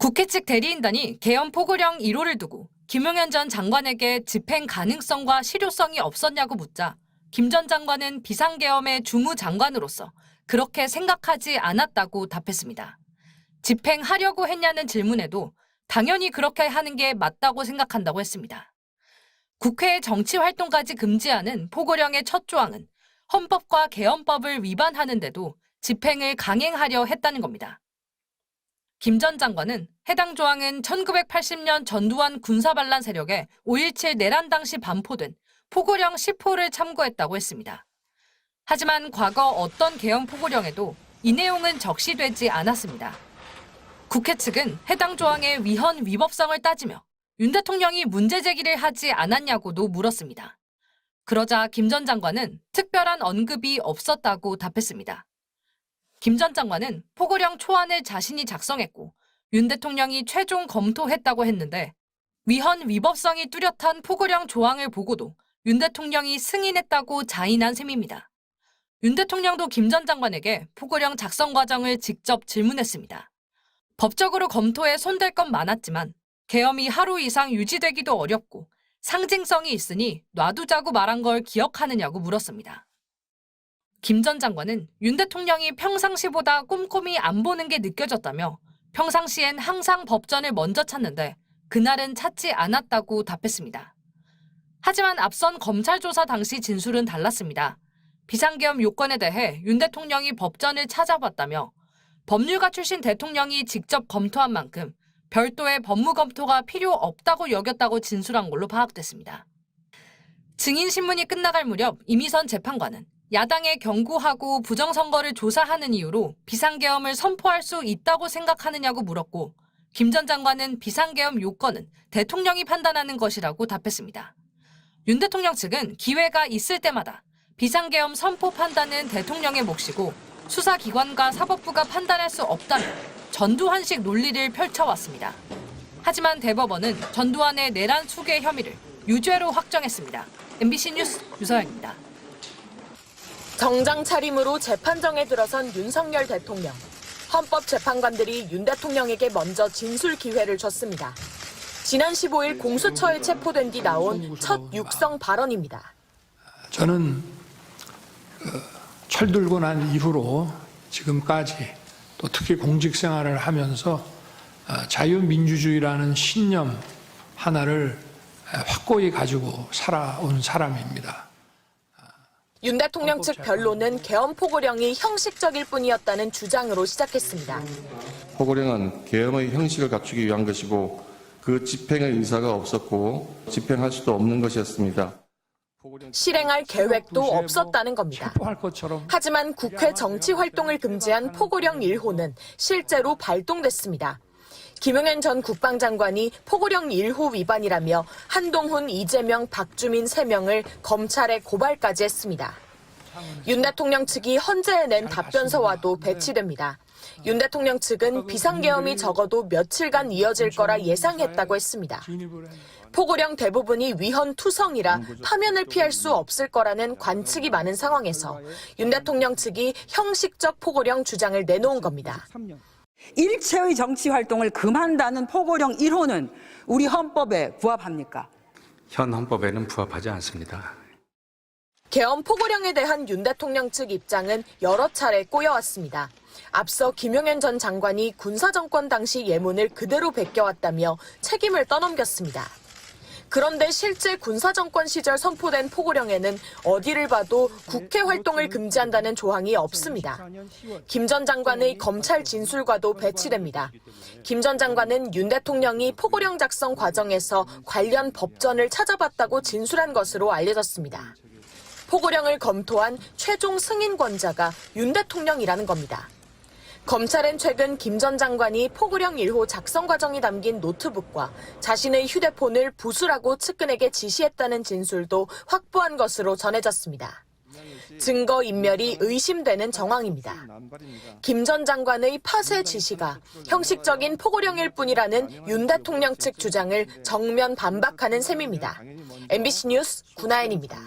국회 측 대리인단이 계엄 포고령 1호를 두고 김용현 전 장관에게 집행 가능성과 실효성이 없었냐고 묻자 김 전 장관은 비상계엄의 주무장관으로서 그렇게 생각하지 않았다고 답했습니다. 집행하려고 했냐는 질문에도 당연히 그렇게 하는 게 맞다고 생각한다고 했습니다. 국회의 정치활동까지 금지하는 포고령의 첫 조항은 헌법과 계엄법을 위반하는데도 집행을 강행하려 했다는 겁니다. 김 전 장관은 해당 조항은 1980년 전두환 군사반란 세력의 5.17 내란 당시 반포된 포고령 10호를 참고했다고 했습니다. 하지만 과거 어떤 계엄 포고령에도 이 내용은 적시되지 않았습니다. 국회 측은 해당 조항의 위헌 위법성을 따지며 윤 대통령이 문제 제기를 하지 않았냐고도 물었습니다. 그러자 김 전 장관은 특별한 언급이 없었다고 답했습니다. 김 전 장관은 포고령 초안을 자신이 작성했고 윤 대통령이 최종 검토했다고 했는데 위헌 위법성이 뚜렷한 포고령 조항을 보고도 윤 대통령이 승인했다고 자인한 셈입니다. 윤 대통령도 김 전 장관에게 포고령 작성 과정을 직접 질문했습니다. 법적으로 검토에 손댈 건 많았지만 계엄이 하루 이상 유지되기도 어렵고 상징성이 있으니 놔두자고 말한 걸 기억하느냐고 물었습니다. 김 전 장관은 윤 대통령이 평상시보다 꼼꼼히 안 보는 게 느껴졌다며 평상시엔 항상 법전을 먼저 찾는데 그날은 찾지 않았다고 답했습니다. 하지만 앞선 검찰 조사 당시 진술은 달랐습니다. 비상계엄 요건에 대해 윤 대통령이 법전을 찾아봤다며 법률가 출신 대통령이 직접 검토한 만큼 별도의 법무 검토가 필요 없다고 여겼다고 진술한 걸로 파악됐습니다. 증인신문이 끝나갈 무렵 이미선 재판관은 야당에 경고하고 부정선거를 조사하는 이유로 비상계엄을 선포할 수 있다고 생각하느냐고 물었고 김 전 장관은 비상계엄 요건은 대통령이 판단하는 것이라고 답했습니다. 윤 대통령 측은 기회가 있을 때마다 비상계엄 선포 판단은 대통령의 몫이고 수사기관과 사법부가 판단할 수 없다며 전두환식 논리를 펼쳐왔습니다. 하지만 대법원은 전두환의 내란 수괴 혐의를 유죄로 확정했습니다. MBC 뉴스 유서영입니다. 정장 차림으로 재판정에 들어선 윤석열 대통령. 헌법재판관들이 윤 대통령에게 먼저 진술 기회를 줬습니다. 지난 15일 공수처에 체포된 뒤 나온 첫 육성 발언입니다. 저는 철들고 난 이후로 지금까지 또 특히 공직 생활을 하면서 자유민주주의라는 신념 하나를 확고히 가지고 살아온 사람입니다. 윤 대통령 측 변론은 계엄 포고령이 형식적일 뿐이었다는 주장으로 시작했습니다. 포고령은 계엄의 형식을 갖추기 위한 것이고 그 집행의 의사가 없었고 집행할 수도 없는 것이었습니다. 실행할 계획도 없었다는 겁니다. 하지만 국회 정치 활동을 금지한 포고령 1호는 실제로 발동됐습니다. 김용현 전 국방장관이 포고령 1호 위반이라며 한동훈, 이재명, 박주민 3명을 검찰에 고발까지 했습니다. 윤 대통령 측이 헌재에 낸 답변서와도 배치됩니다. 윤 대통령 측은 비상계엄이 적어도 며칠간 이어질 거라 예상했다고 했습니다. 포고령 대부분이 위헌 투성이라 파면을 피할 수 없을 거라는 관측이 많은 상황에서 윤 대통령 측이 형식적 포고령 주장을 내놓은 겁니다. 일체의 정치 활동을 금한다는 포고령 1호는 우리 헌법에 부합합니까? 현 헌법에는 부합하지 않습니다. 계엄 포고령에 대한 윤 대통령 측 입장은 여러 차례 꼬여왔습니다. 앞서 김용현 전 장관이 군사정권 당시 예문을 그대로 베껴왔다며 책임을 떠넘겼습니다. 그런데 실제 군사정권 시절 선포된 포고령에는 어디를 봐도 국회 활동을 금지한다는 조항이 없습니다. 김 전 장관의 검찰 진술과도 배치됩니다. 김 전 장관은 윤 대통령이 포고령 작성 과정에서 관련 법전을 찾아봤다고 진술한 것으로 알려졌습니다. 포고령을 검토한 최종 승인권자가 윤 대통령이라는 겁니다. 검찰은 최근 김 전 장관이 포고령 1호 작성 과정이 담긴 노트북과 자신의 휴대폰을 부수라고 측근에게 지시했다는 진술도 확보한 것으로 전해졌습니다. 증거인멸이 의심되는 정황입니다. 김 전 장관의 파쇄 지시가 형식적인 포고령일 뿐이라는 윤 대통령 측 주장을 정면 반박하는 셈입니다. MBC 뉴스 구나연입니다.